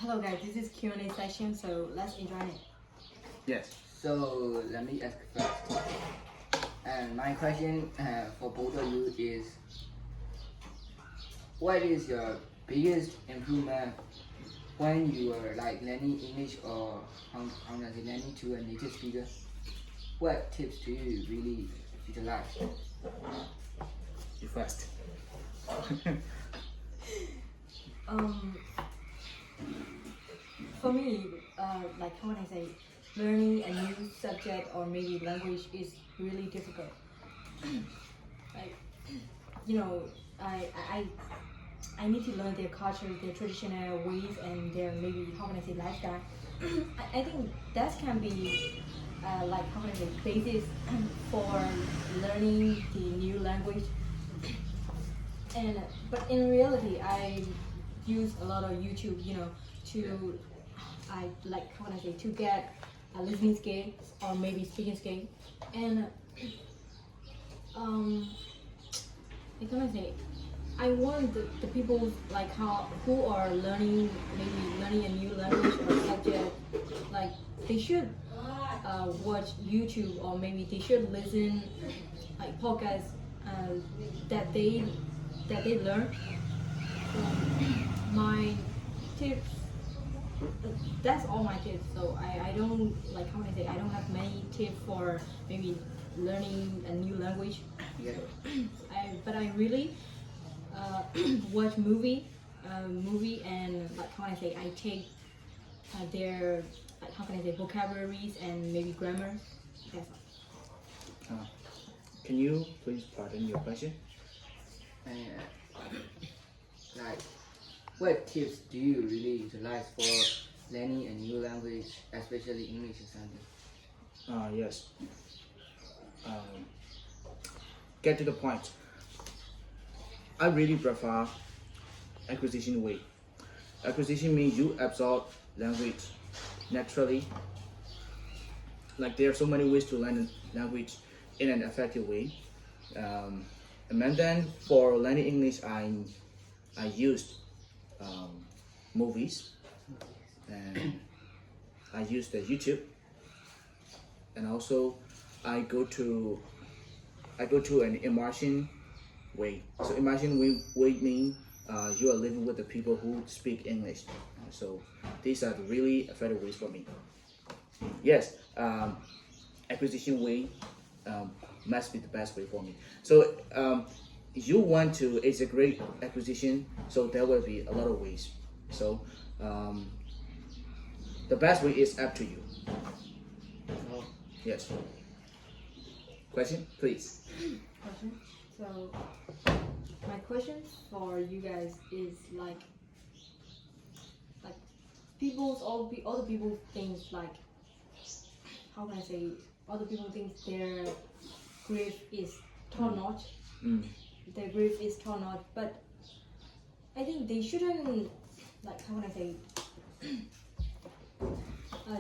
Hello guys, this is Q&A session, so let's enjoy it. Yes. So let me ask first. And my question for both of you is, what is your biggest improvement when you are like learning English or learning to a native speaker? What tips do you really utilize? You first. For me, like how can I say, learning a new subject or maybe language is really difficult. Like, you know, I need to learn their culture, their traditional ways, and their maybe how can I say lifestyle. I think that can be like how can I say basis for learning the new language. And but in reality, I use a lot of YouTube, to I like how can I say to get a listening skill or maybe speaking skill, and like how can I say, I want the people like who are learning a new language or subject, like they should watch YouTube or maybe they should listen like podcasts that they learn. So my tips, that's all my tips. So I don't like how can I say, I don't have many tips for maybe learning a new language. Yeah. But I really watch movie and like how can I say, I take their like how can I say vocabularies and maybe grammar. That's all. Can you please pardon your question? Like, what tips do you really utilize for learning a new language, especially English or something? Yes. Get to the point. I really prefer acquisition way. Acquisition means you absorb language naturally. Like there are so many ways to learn language in an effective way. And then for learning English, I used movies, and I used the YouTube, and also I go to an immersion way. So immersion way mean you are living with the people who speak English. So these are the really effective ways for me. Yes, acquisition way must be the best way for me. So you want to, it's a great acquisition, so there will be a lot of ways. So the best way is up to you. Yes. Question, please. Question. So my question for you guys is like all the people think like how can I say, all the people think their grief is top notch. Their grief is top notch, but I think they shouldn't like how can I say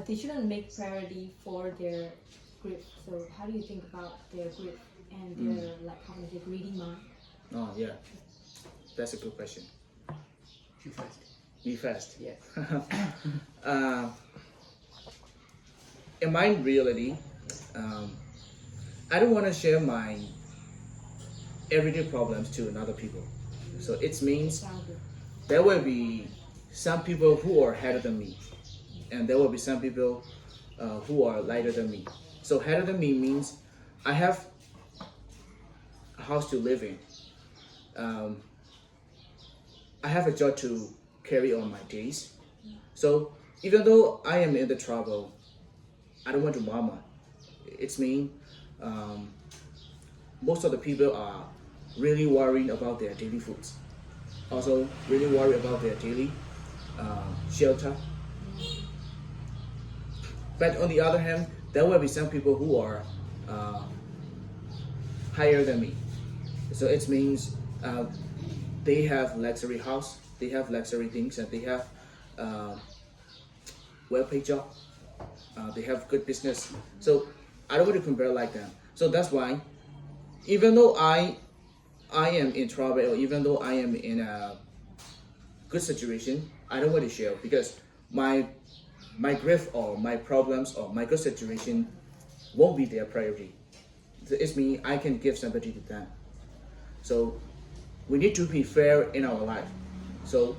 they shouldn't make priority for their grief. So how do you think about their grief and their like how can I say greedy mind? Oh yeah, that's a good question. You first. Me first. Yeah. In my reality, I don't want to share my everyday problems to another people. So it means Sound good. there will be some people who are better than me, and there will be some people who are lighter than me. So better than me means I have a house to live in. I have a job to carry on my days. So even though I am in the trouble, I don't want to murmur. It's mean most of the people are really worrying about their daily foods. Also really worry about their daily shelter. But on the other hand, there will be some people who are higher than me. So it means they have luxury house, they have luxury things, and they have well-paid job. They have good business. So I don't want to compare like them. So that's why, even though I am in trouble, or even though I am in a good situation, I don't want to share, because my grief or my problems or my good situation won't be their priority. It's me. I can give sympathy to them. So we need to be fair in our life. So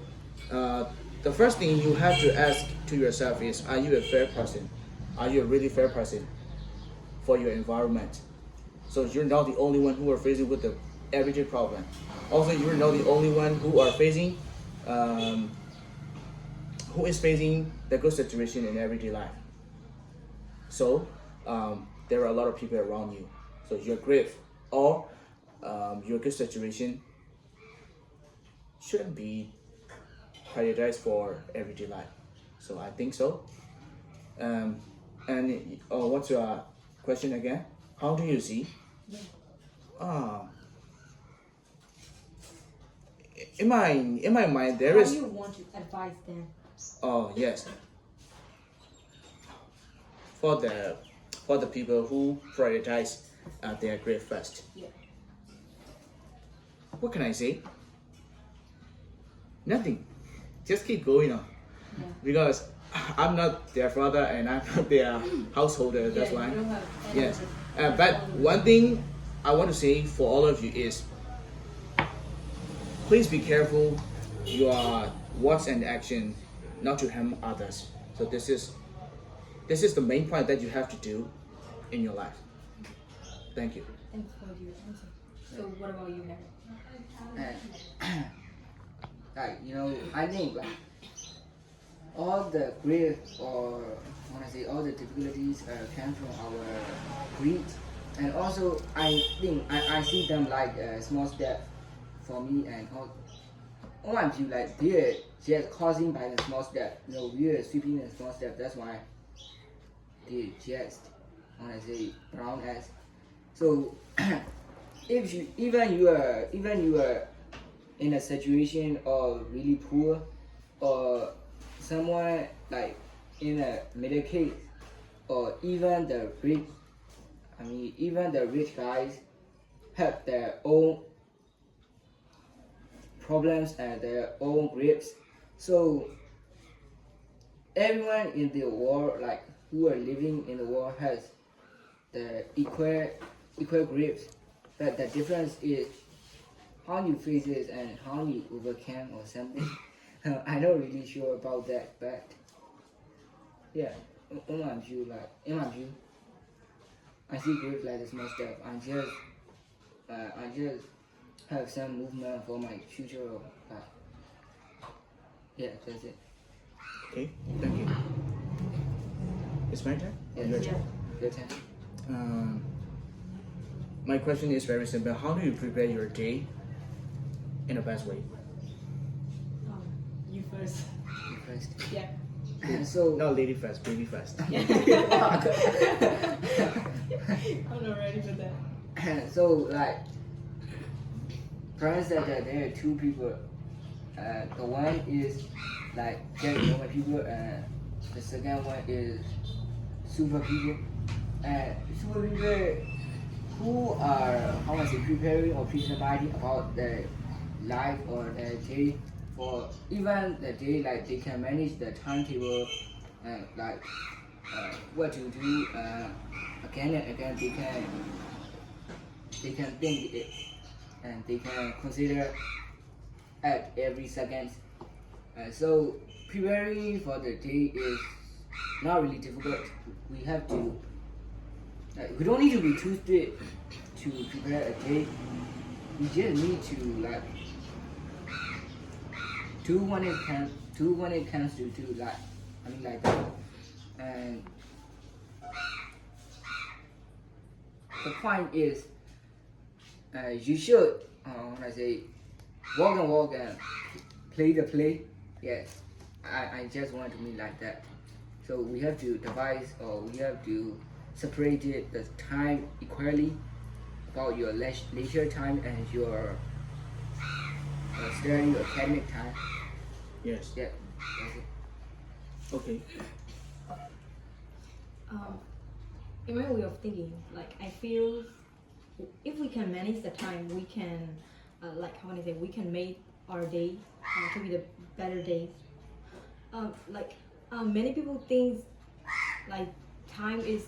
the first thing you have to ask to yourself is: are you a fair person? Are you a really fair person for your environment? So you're not the only one who are facing with the everyday problem. Also, you're not the only one who are facing, who is facing the good situation in everyday life. So there are a lot of people around you. So your grief or your good situation shouldn't be prioritized for everyday life. So I think so. And what's your question again? How do you see? Ah, in my mind there How is. do you want to advise them? Oh yes. For the people who prioritize their grief first. Yeah. What can I say? Nothing. Just keep going on. Yeah. Because I'm not their father and I'm not their householder. That's Yeah, why. you don't have any Yes. other- But one thing I want to say for all of you is, please be careful your words and action not to harm others. So this is the main point that you have to do in your life. Thank you. Thanks for your answer. So what about you, Harry? And like I think like all the grief or I want to say all the difficulties come from our greed, and also I think I see them like a small step for me, and all my view like they're just causing by the small step. We are sweeping the small step. That's why they just I want to say brown as. So if you are in a situation of really poor or someone like in a middle case or even the rich guys have their own problems and their own griefs. So everyone in the world like who are living in the world has the equal griefs, but the difference is how you face it and how you overcome or something. I'm not really sure about that, but yeah, in my view, I see grief like a small step. I just have some movement for my future. Yeah, that's it. Okay. Thank you. It's my turn. Yes. Your Yeah. turn. Your turn. My question is very simple. How do you prepare your day in the best way? You first. You first. Yeah. So No, lady first, baby first. I'm not ready for that. so like, parents said that there are two people. The one is like just normal people, and the second one is super people. And super people who are how much preparing or pre-somebody about their life or their day, or even the day like they can manage the timetable and like what to do again and again. They can think it and they can consider at every second. So preparing for the day is not really difficult. We have to. We don't need to be too strict to prepare a day. We just need to like do when it comes to like that. And the point is, you should when I say walk and play the play. Yes, I just want to mean like that. So we have to devise or we have to separate it, the time equally about your leisure time and your study or academic time. Yes. Yeah, that's it. Okay. In my way of thinking, like I feel if we can manage the time, we can, like how can I say, we can make our day to be the better days. Like many people think like time is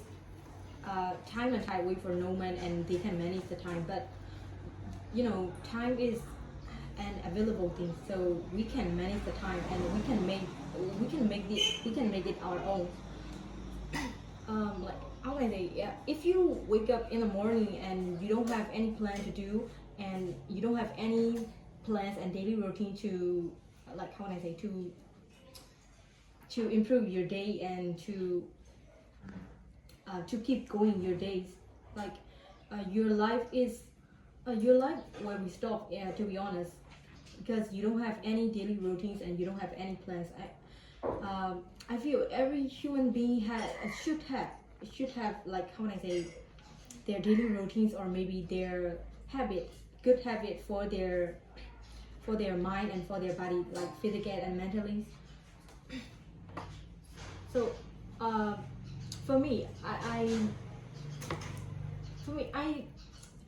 time and tide wait for no man and they can manage the time, but you know time is an available thing, so we can manage the time and we can make it our own. Like how can I say, yeah, if you wake up in the morning and you don't have any plan to do and you don't have any plans and daily routine to like how can I say to improve your day and to keep going your days, like your life where we stop, yeah, to be honest, because you don't have any daily routines and you don't have any plans. I feel every human being should have like how can I say their daily routines or maybe their habits, good habit for their mind and for their body, like physically and mentally. So for me, I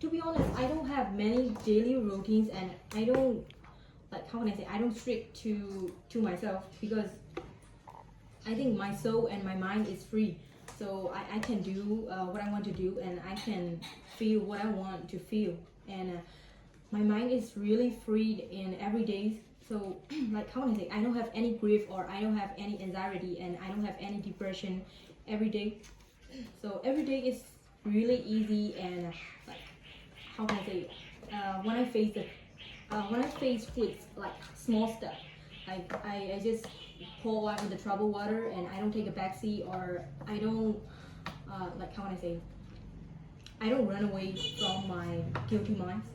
to be honest, I don't have many daily routines and I don't like how can I say I don't strict to myself because I think my soul and my mind is free, so I can do what I want to do and I can feel what I want to feel, and my mind is really free in every day. So like how can I say I don't have any grief or I don't have any anxiety and I don't have any depression every day. So every day is really easy and like how can I say when I face with like small stuff, like I just pour out in the troubled water and I don't take a backseat or I don't like how can I say I don't run away from my guilty minds.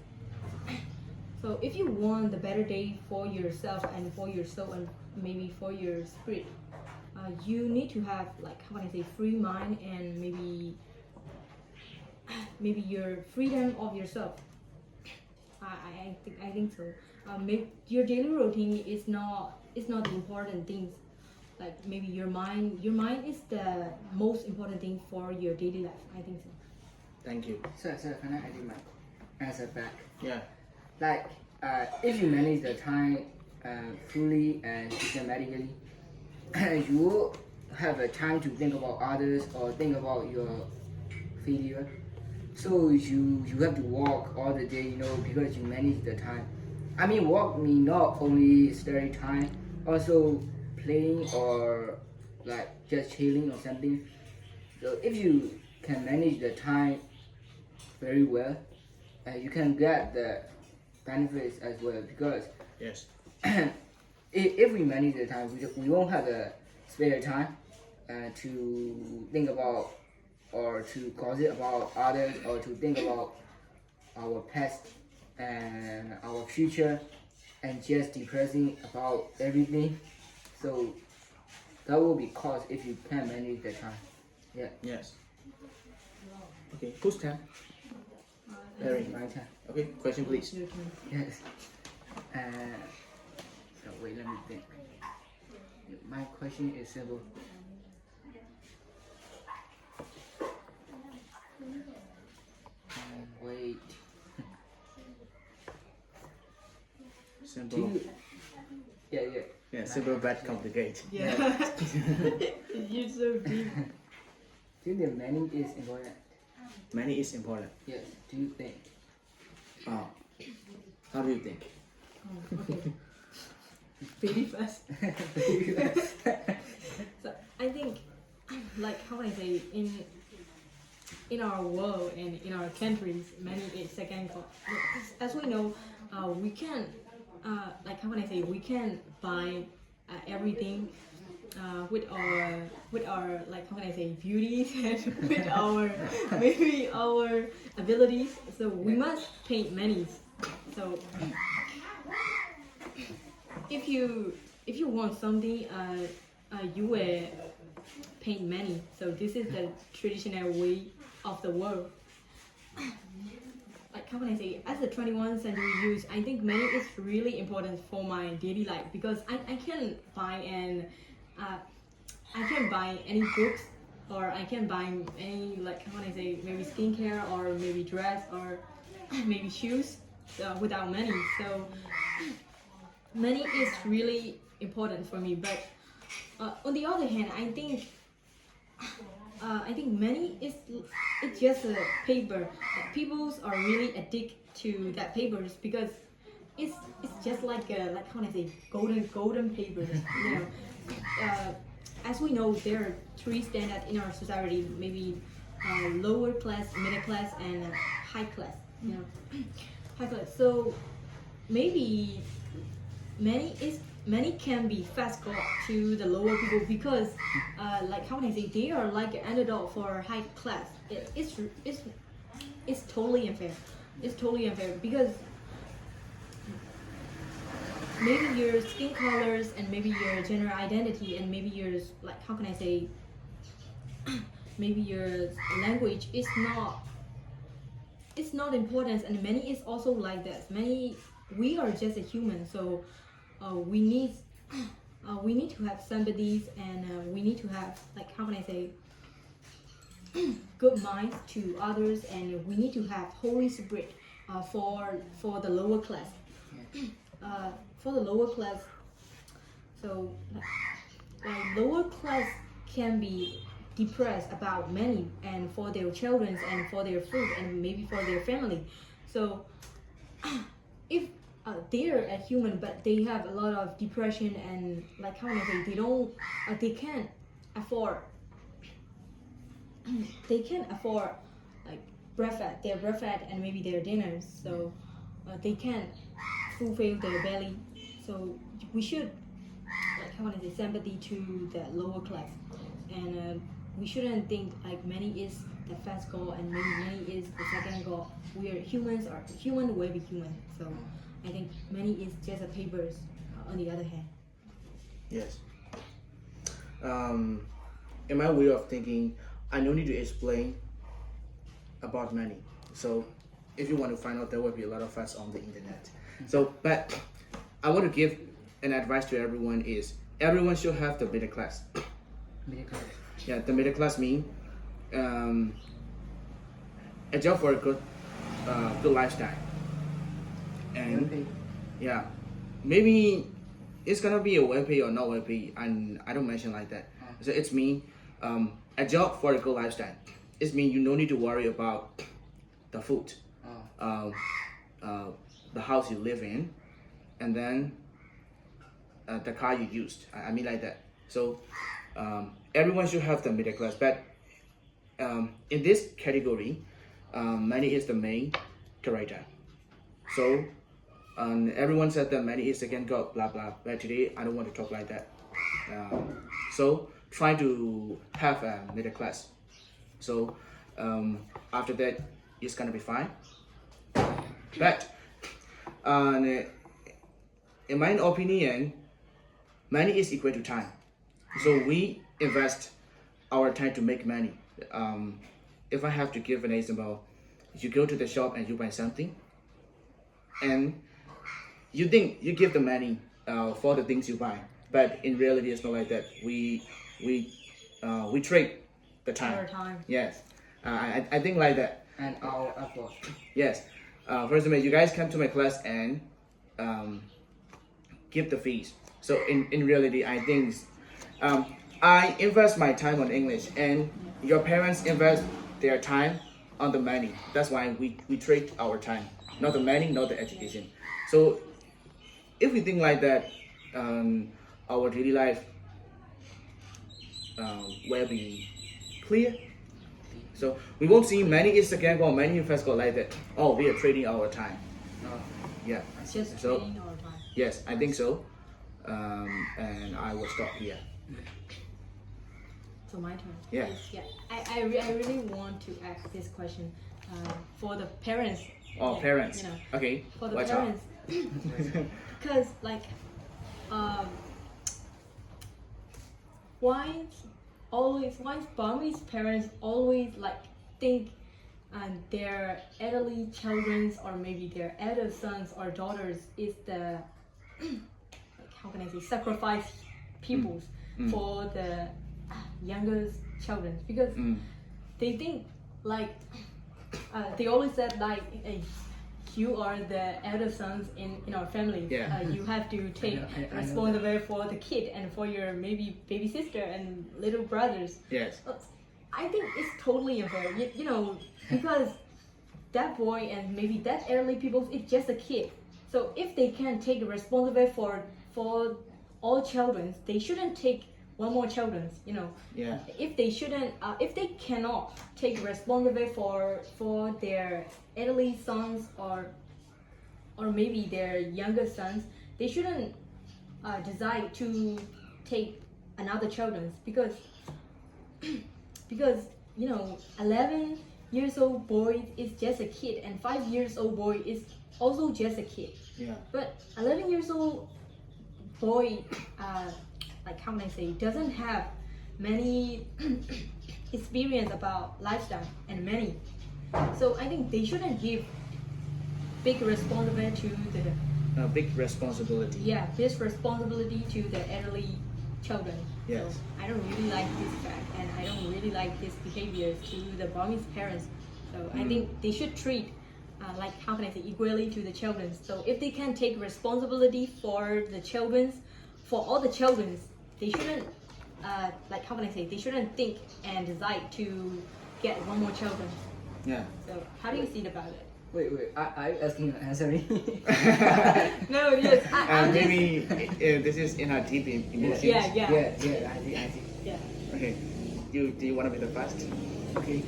So if you want the better day for yourself and for your soul and maybe for your spirit, you need to have like how can I say free mind and maybe your freedom of yourself. I think so. Maybe your daily routine is not the important things. Like maybe your mind is the most important thing for your daily life. I think so. Thank you. So can I add my answer back? Yeah. Like if you manage the time fully and systematically, you will have a time to think about others or think about your failure. So you have to walk all the day, you know, because you manage the time. I mean, walk mean not only study time, also playing or like just chilling or something. So if you can manage the time very well, you can get the benefits as well, because Yes. if we manage the time, we won't have a spare time to think about or to gossip about others or to think about our past and our future and just depressing about everything. So that will be caused if you can manage the time. Yeah, Yes. Okay. Whose turn? Perry. my time. Okay. Question, please. Your turn. Yes. So wait, let me think. My question is simple. Wait. Do Simple. you? Yeah. Yeah. Simple but complicated. Yeah. You're so deep. Do you think money is important? Money is important. Yes. Do you think? Oh. How do you think? Oh, okay. Very fast. So I think, like how can I say, in our world and in our countries, money is second. As we know, we can, like how can I say, we can buy everything with our like how can I say beauties and with our maybe our abilities. So we must pay money. So if you want something, you will pay money. So this is the traditional way of the world. Like how can I say? As a 21st century youth, I think money is really important for my daily life because I can buy I can buy any books or I can buy any like how can I say maybe skincare or maybe dress or maybe shoes without money. So money is really important for me, but on the other hand, I think many it's just a paper. People are really addicted to that papers because it's just like how can I say golden papers. You know, as we know, there are three standards in our society. Maybe lower class, middle class, and high class. You know, high class. So maybe many can be fast go to the lower people because like how can I say they are like an underdog for high class. It's totally unfair. It's totally unfair because maybe your skin colors and maybe your gender identity and maybe your like how can I say maybe your language is not important, and many is also like this. Many we are just a human, so we need to have sympathies and we need to have like how can I say good minds to others, and we need to have Holy Spirit for the lower class. For the lower class, so like lower class can be depressed about many and for their children and for their food and maybe for their family. So if they're a human but they have a lot of depression and like how can I say they can't afford like their breakfast and maybe their dinners, so they can't fulfill their belly. So we should like how can I say sympathy to the lower class, and we shouldn't think like money is the first goal and maybe money is the second goal. We are humans, are human will be human. So I think money is just a papers on the other hand. Yes. In my way of thinking, I no need to explain about money. So if you want to find out, there will be a lot of facts on the internet. So, but I want to give an advice to everyone is everyone should have the middle class. Middle class. Yeah, the middle class mean a job for a good lifestyle. And yeah, maybe it's gonna be a well paid or not well paid, and I don't mention like that. So it's mean a job for a good lifestyle. It's mean you don't need to worry about the food, the house you live in, and then the car you used. I mean like that. So everyone should have the middle class, but in this category, money is the main character. So everyone said that money is second god, blah blah. But today I don't want to talk like that. So try to have a middle class. So after that, it's gonna be fine. But in my opinion, money is equal to time. So we invest our time to make money. If I have to give an example, you go to the shop and you buy something, and you think you give the money for the things you buy, but in reality it's not like that. We trade the time. Our time. Yes, I think like that. And our effort. Yes. For example, you guys come to my class and give the fees. So in reality, I think I invest my time on English, and your parents invest their time on the money. That's why we trade our time, not the money, not the education. So if we think like that, our daily life will be clear. So we won't see money is second goal, money is first goal like that. Oh, we are trading our time. No. Yeah. It's just So trading our time. yes, I think so. And I will stop here. So my turn. Yeah. Yes, yeah. I really want to ask this question for the parents. Oh, Yeah, parents. You know, Okay. for the Watch out. parents. Because like, why Burmese parents always like think their elderly children or maybe their elder sons or daughters is the like how can I say sacrifice peoples for the younger children, because they think like they always said like you are the elder sons in our family. Yeah. You have to take I know responsibility for the kid and for your maybe baby sister and little brothers. Yes. I think it's totally unfair. You know, because that boy and maybe that elderly people, it's just a kid. So if they can take responsibility for all children, they shouldn't take one more children. You know, Yeah. if they shouldn't, if they cannot take responsibility for their elderly sons or maybe their younger sons, they shouldn't decide to take another children because you know 11 years old boy is just a kid and 5 years old boy is also just a kid. Yeah. But 11 years old boy, like how can I say, doesn't have many experience about lifestyle and money. So I think they shouldn't give big responsibility to the Big responsibility. this responsibility to the elderly children. Yes. So I don't really like this fact and I don't really like this behavior to the Burmese parents. So I think they should treat like how can I say equally to the children. So if they can take responsibility for the children, for all the children, they shouldn't like how can I say, they shouldn't think and decide to get one more children. Yeah. So how do you see about it? Wait, are you asking to answer me? No, yes, I'm just, Maybe this is in our deep emotions. yeah, yeah, I see. yeah. Okay. Do you want to be the first? Okay.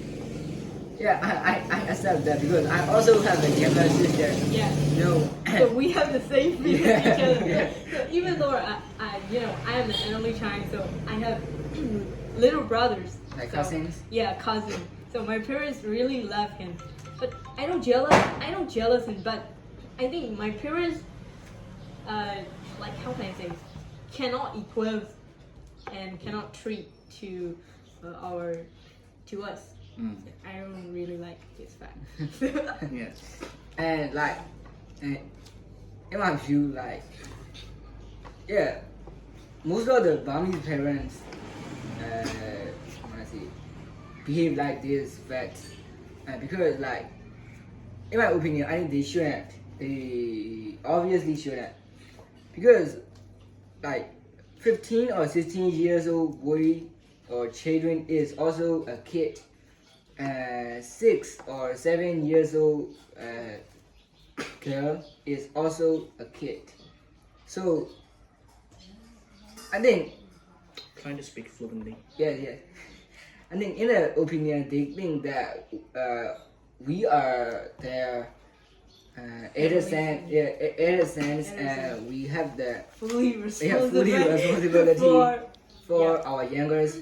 Yeah, I accept that because I also have a younger sister. Yeah. No. So we have the same feeling with each other. Yeah. So even though you know, I am an only child, so I have little brothers. Like So- cousins? Yeah, cousin. So my parents really love him, but I don't jealous him. But I think my parents, like how can I say, cannot equal and cannot treat to us. Mm. I don't really like this fact. Yes. And like, in my view, like, yeah, most of the Burmese parents, how I say, behave like this, but because like, in my opinion, I think they shouldn't. They obviously shouldn't, because like, 15 or 16 years old boy or children is also a kid. 6 or 7 years old girl is also a kid. So I think Trying to speak fluently. yeah. I think in their opinion they think that we are their elder sons and we have the fully responsibility for our youngers,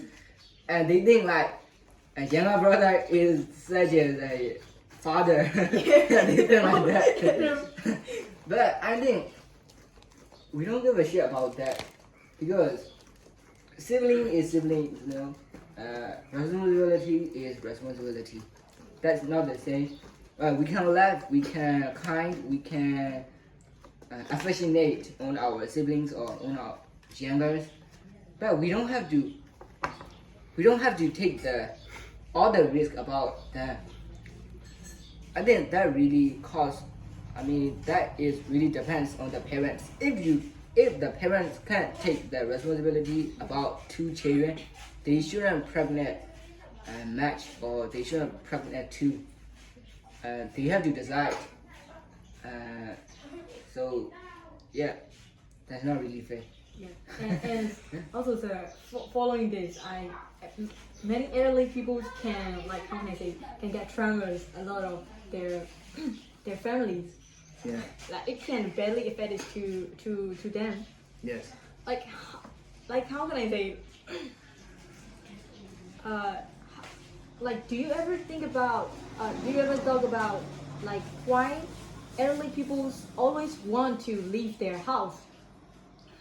and they think like a younger brother is such as a father. Anything like that. But I think we don't give a shit about that because sibling is sibling, you know. Responsibility is responsibility. That's not the same. We can love, we can kind, we can affectionate on our siblings or on our youngers, but we don't have to take all the risk about that. I think that really that is really depends on the parents. If the parents can't take the responsibility about 2 children, they shouldn't pregnant match or they shouldn't pregnant 2. They have to decide. So yeah, that's not really fair. Yeah, and also, sir, following this, many elderly people can, like, how can I say, can get traumas. A lot of their families, Yeah. like, it can badly affect it to them. Yes. Like how can I say? Like, do you ever think about? Do you ever talk about like why elderly people always want to leave their house?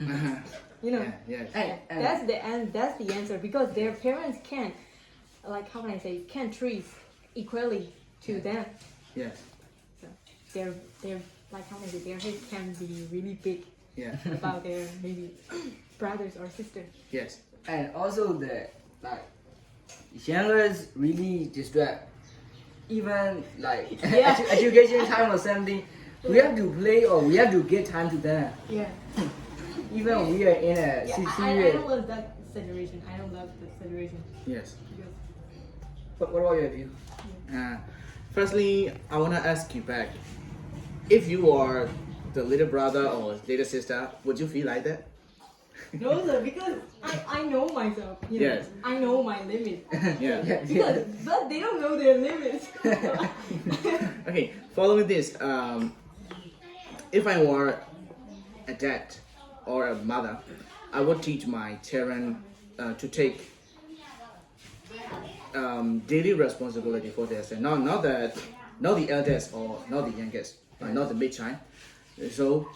You know. Yeah. Yes. And That's the answer because their parents can't, like how can I say, can't treat equally to them. Yes. So they're like how can I say, their head can be really big Yeah. about their maybe brothers or sisters. Yes. And also the like youngers really distract even like Yeah. education time or something, we have to play or we have to give time to them. Yeah. Even we are in a Yeah, I serious. don't love that situation. I don't love the situation. Yes. Because What about your view? Firstly, I wanna ask you back. If you are the little brother or little sister, would you feel like that? no, sir, because I know myself. You know, Yes. I know my limits. Yeah. Because, but they don't know their limits. Okay. Following this, if I were a dad or a mother, I would teach my children to take daily responsibility for this, and not the eldest or not the youngest, not the mid child. So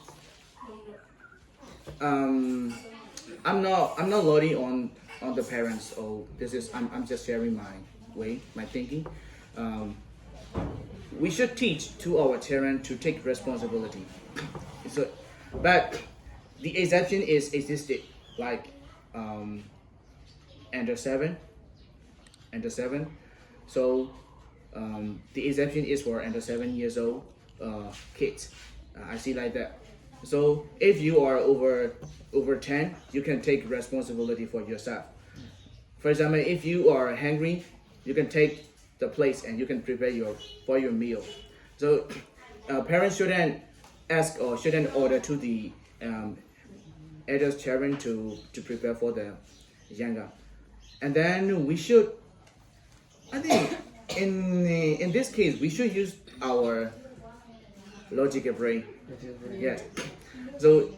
I'm not loading on the parents. Or this is I'm just sharing my thinking. We should teach to our children to take responsibility. So, but the exception is existed like under seven. So the exception is for under 7 years old kids. I see like that. So if you are over 10, you can take responsibility for yourself. For example, if you are hungry, you can take the place and you can prepare for your meal. So parents shouldn't ask or shouldn't order to the adult children to prepare for the younger. And then we should, I think, in this case, we should use our logical brain. Yes. So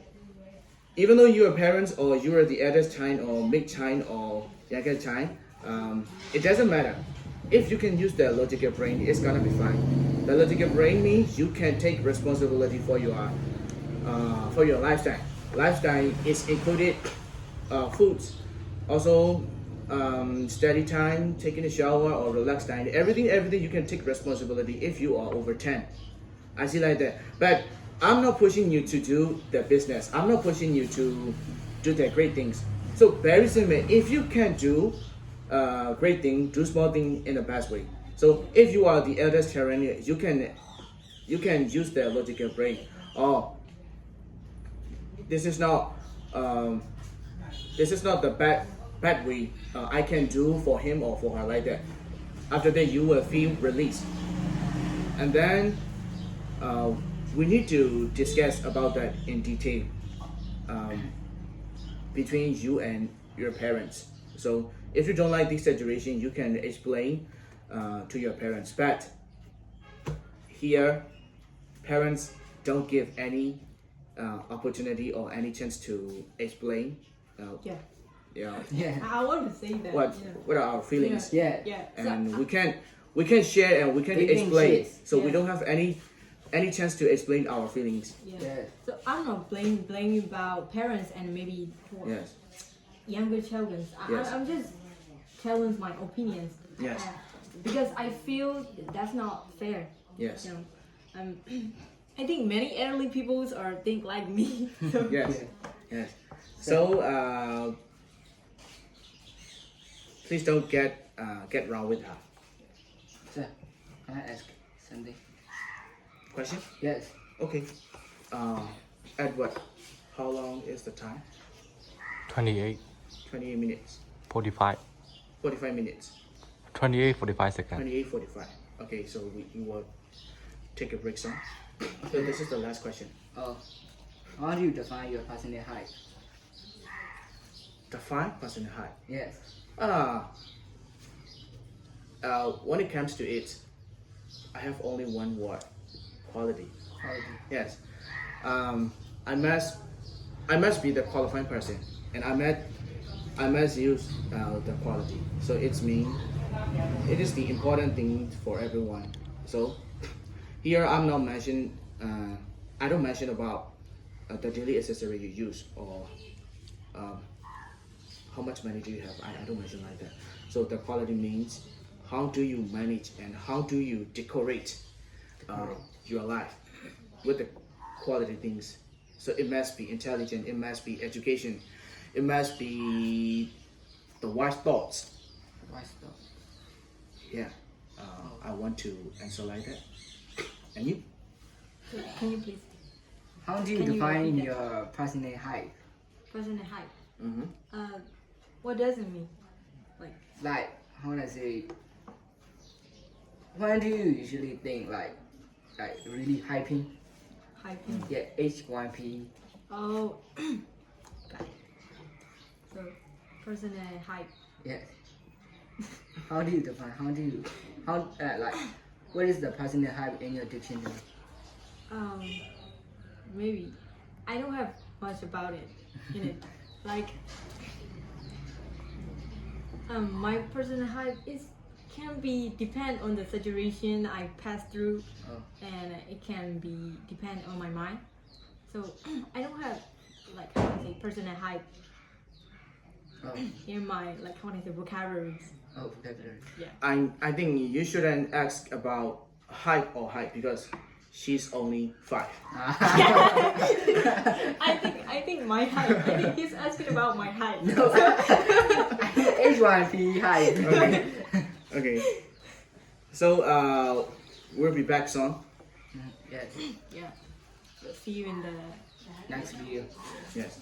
even though you are parents or you are the eldest child or mid child or younger child, it doesn't matter. If you can use the logical brain, it's gonna be fine. The logical brain means you can take responsibility for your lifestyle. Lifestyle is included foods, also study time, taking a shower or relax time. Everything you can take responsibility if you are over 10. I see like that. But I'm not pushing you to do the business. I'm not pushing you to do the great things. So very simple. If you can do great thing, do small thing in the best way. So if you are the eldest children, you can use the logical brain. Oh, this is not the bad way I can do for him or for her like that. After that, you will feel released, and then we need to discuss about that in detail between you and your parents. So if you don't like this situation, you can explain to your parents. But here, parents don't give any opportunity or any chance to explain. Yeah. Yeah. Yeah. I want to say that. What you know. what are our feelings? Yeah. Yeah. And we can share and we can Feelings, explain. yes. So we Yeah. don't have any chance to explain our feelings. Yeah. Yeah. So I'm not blaming about parents and maybe for Yes. younger children. Yes. I'm just telling my opinions. Yes. Because I feel that's not fair. Yes. You know, I think many elderly people are think like me. So Yes. Yes. So please don't get wrong with her. Sir, can I ask something? Question? Yes. Okay. Edward, how long is the time? 28, 28 minutes. 45, 45 minutes. 28, 45 seconds. 28, 45. Okay, so we will take a break soon. So this is the last question. Oh, how do you define your personal height? Define personal height. Yes. When it comes to it, I have only one word: quality. Quality. Yes. I must be the qualified person, and I must use the quality. So it is the important thing for everyone. So here I'm not mention. I don't mention about the daily accessory you use or how much money do you have. I don't mention like that. So the quality means how do you manage and how do you decorate your life with the quality things. So it must be intelligent, it must be education, it must be the wise thoughts. Wise thought. Yeah. I want to answer like that. And you? So can you please How do you Can you define repeat that? your personal height? personal height? Mm-hmm. What does it mean? Like Like, how do I say? When do you usually think like really hyping? hiking? Yeah, H1P. Oh, got it. So personal height. Yes. How do you define? How like? What is the personal height in your dictionary? Maybe I don't have much about it in it. Like, my personal height is can be depend on the situation I pass through, Oh. and it can be depend on my mind. So I don't have like how to say personal height Oh, in my like how to say vocabularies. oh, vocabulary. I think you shouldn't ask about height or height because she's only 5. I think my height. I think he's asking about my height. H1P height. Okay. Okay. So we'll be back soon. Yes. Yeah. We'll see you in the Next video. Yes.